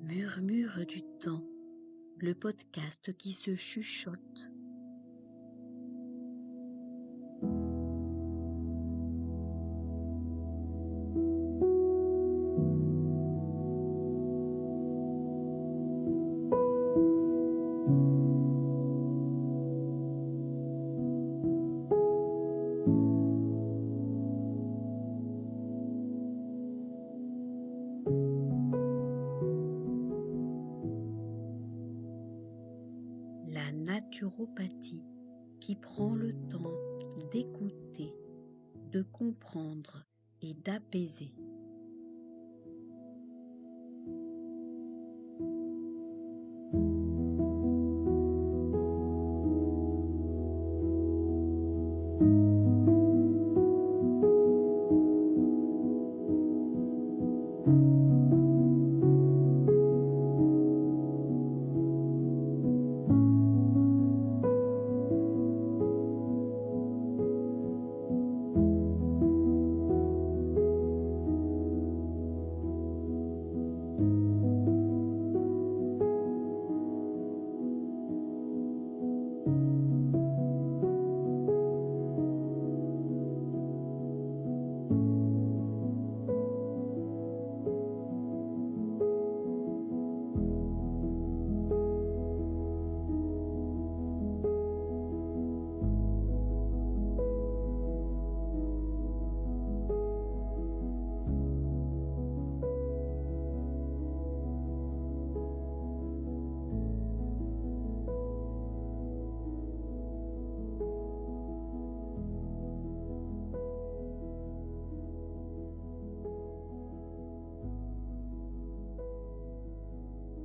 Murmure du temps, le podcast qui se chuchote. La naturopathie qui prend le temps d'écouter, de comprendre et d'apaiser.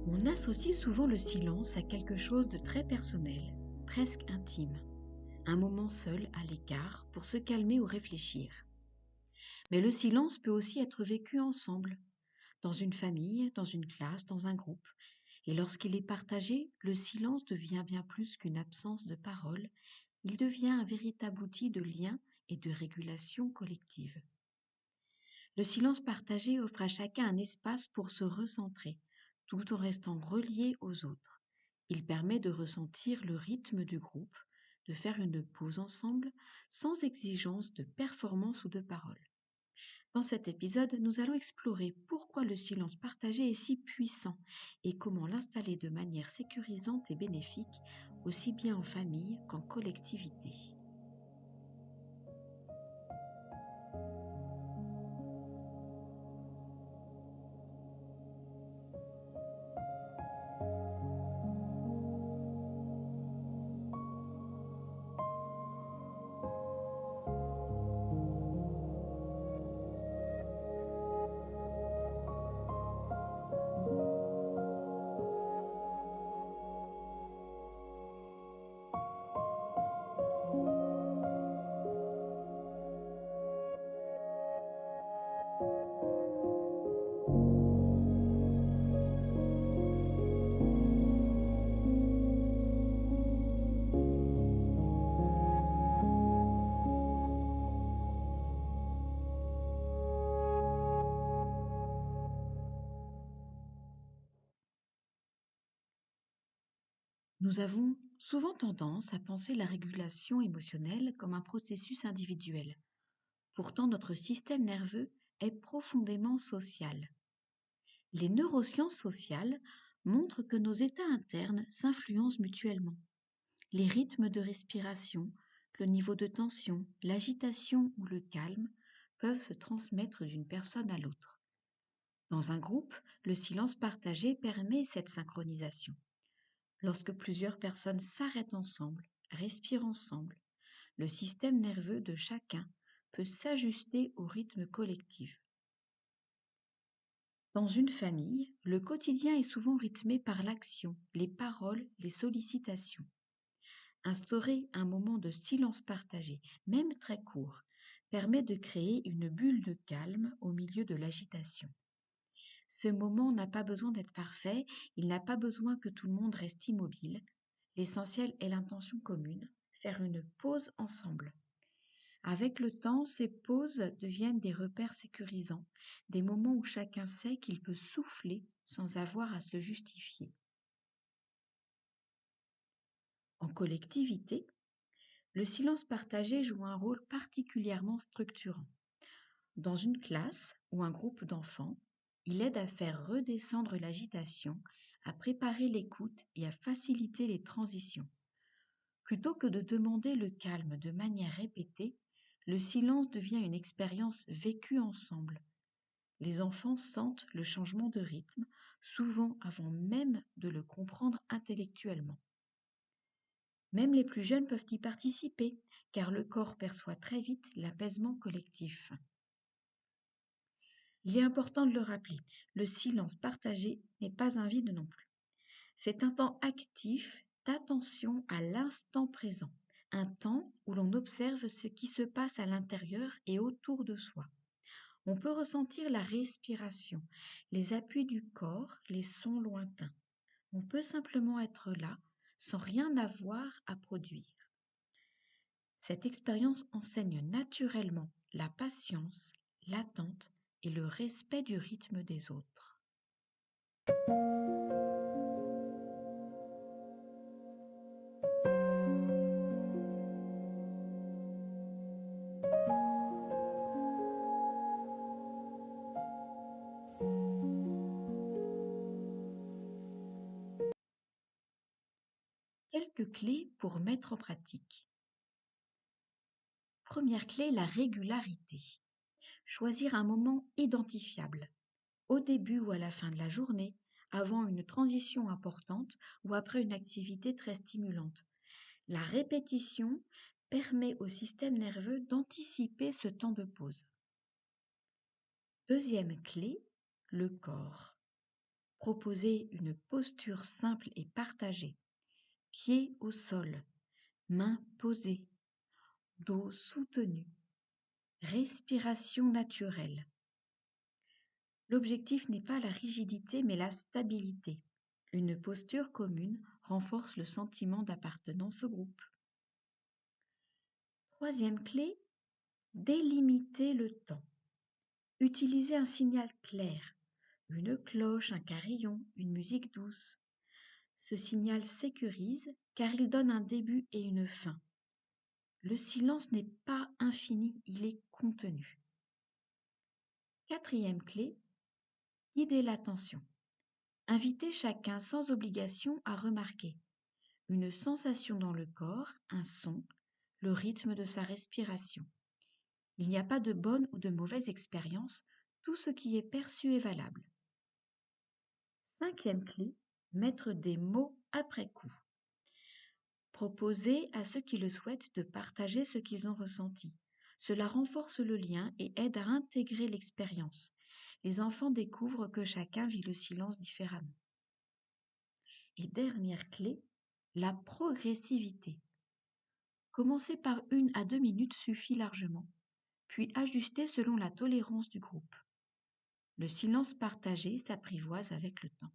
On associe souvent le silence à quelque chose de très personnel, presque intime, un moment seul à l'écart pour se calmer ou réfléchir. Mais le silence peut aussi être vécu ensemble, dans une famille, dans une classe, dans un groupe. Et lorsqu'il est partagé, le silence devient bien plus qu'une absence de parole, il devient un véritable outil de lien et de régulation collective. Le silence partagé offre à chacun un espace pour se recentrer, tout en restant relié aux autres. Il permet de ressentir le rythme du groupe, de faire une pause ensemble, sans exigence de performance ou de parole. Dans cet épisode, nous allons explorer pourquoi le silence partagé est si puissant et comment l'installer de manière sécurisante et bénéfique, aussi bien en famille qu'en collectivité. Nous avons souvent tendance à penser la régulation émotionnelle comme un processus individuel. Pourtant, notre système nerveux est profondément social. Les neurosciences sociales montrent que nos états internes s'influencent mutuellement. Les rythmes de respiration, le niveau de tension, l'agitation ou le calme peuvent se transmettre d'une personne à l'autre. Dans un groupe, le silence partagé permet cette synchronisation. Lorsque plusieurs personnes s'arrêtent ensemble, respirent ensemble, le système nerveux de chacun peut s'ajuster au rythme collectif. Dans une famille, le quotidien est souvent rythmé par l'action, les paroles, les sollicitations. Instaurer un moment de silence partagé, même très court, permet de créer une bulle de calme au milieu de l'agitation. Ce moment n'a pas besoin d'être parfait, il n'a pas besoin que tout le monde reste immobile. L'essentiel est l'intention commune, faire une pause ensemble. Avec le temps, ces pauses deviennent des repères sécurisants, des moments où chacun sait qu'il peut souffler sans avoir à se justifier. En collectivité, le silence partagé joue un rôle particulièrement structurant. Dans une classe ou un groupe d'enfants, il aide à faire redescendre l'agitation, à préparer l'écoute et à faciliter les transitions. Plutôt que de demander le calme de manière répétée, le silence devient une expérience vécue ensemble. Les enfants sentent le changement de rythme, souvent avant même de le comprendre intellectuellement. Même les plus jeunes peuvent y participer, car le corps perçoit très vite l'apaisement collectif. Il est important de le rappeler, le silence partagé n'est pas un vide non plus. C'est un temps actif d'attention à l'instant présent, un temps où l'on observe ce qui se passe à l'intérieur et autour de soi. On peut ressentir la respiration, les appuis du corps, les sons lointains. On peut simplement être là, sans rien avoir à produire. Cette expérience enseigne naturellement la patience, l'attente et le respect du rythme des autres. Quelques clés pour mettre en pratique. Première clé, la régularité. Choisir un moment identifiable, au début ou à la fin de la journée, avant une transition importante ou après une activité très stimulante. La répétition permet au système nerveux d'anticiper ce temps de pause. Deuxième clé, le corps. Proposer une posture simple et partagée. Pieds au sol, mains posées, dos soutenu, respiration naturelle. L'objectif n'est pas la rigidité mais la stabilité. Une posture commune renforce le sentiment d'appartenance au groupe. Troisième clé, délimiter le temps. Utiliser un signal clair, une cloche, un carillon, une musique douce. Ce signal sécurise car il donne un début et une fin. Le silence n'est pas infini, il est contenu. Quatrième clé, guider l'attention. Inviter chacun sans obligation à remarquer une sensation dans le corps, un son, le rythme de sa respiration. Il n'y a pas de bonne ou de mauvaise expérience, tout ce qui est perçu est valable. Cinquième clé, mettre des mots après coup. Proposer à ceux qui le souhaitent de partager ce qu'ils ont ressenti. Cela renforce le lien et aide à intégrer l'expérience. Les enfants découvrent que chacun vit le silence différemment. Et dernière clé, la progressivité. Commencer par 1 à 2 minutes suffit largement, puis ajuster selon la tolérance du groupe. Le silence partagé s'apprivoise avec le temps.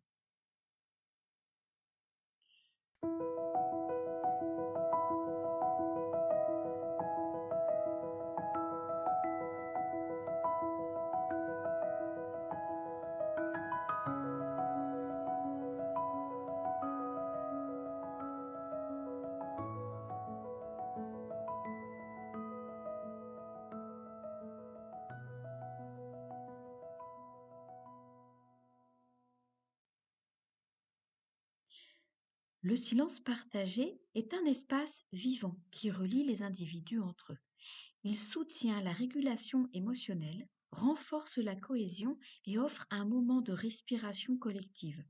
Le silence partagé est un espace vivant qui relie les individus entre eux. Il soutient la régulation émotionnelle, renforce la cohésion et offre un moment de respiration collective.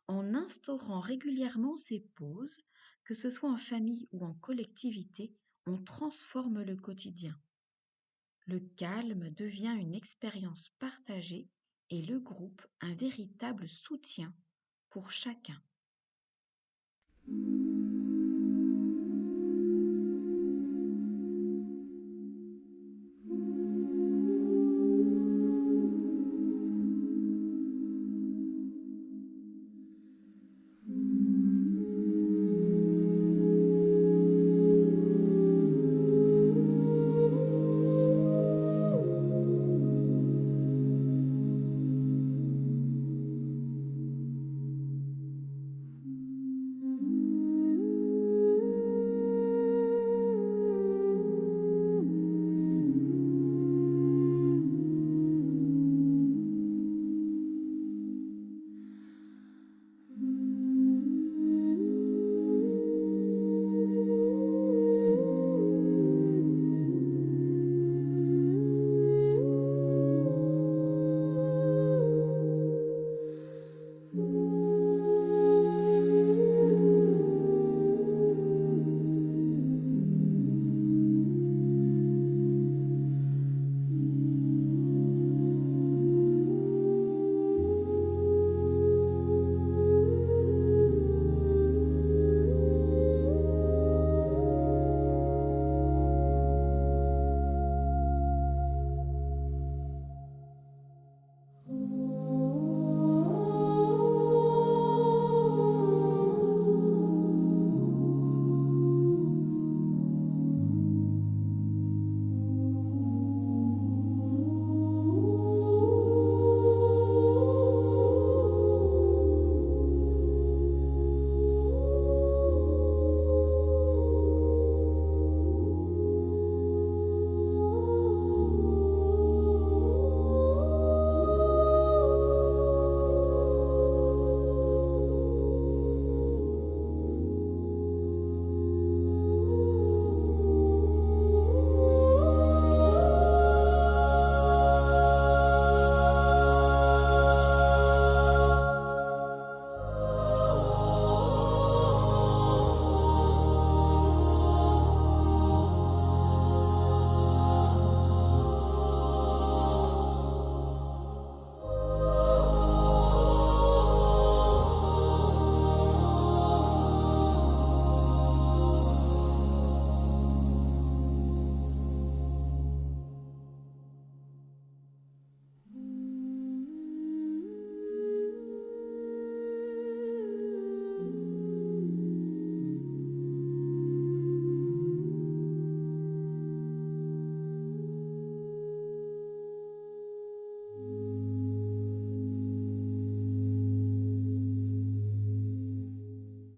En instaurant régulièrement ces pauses, que ce soit en famille ou en collectivité, on transforme le quotidien. Le calme devient une expérience partagée et le groupe un véritable soutien pour chacun.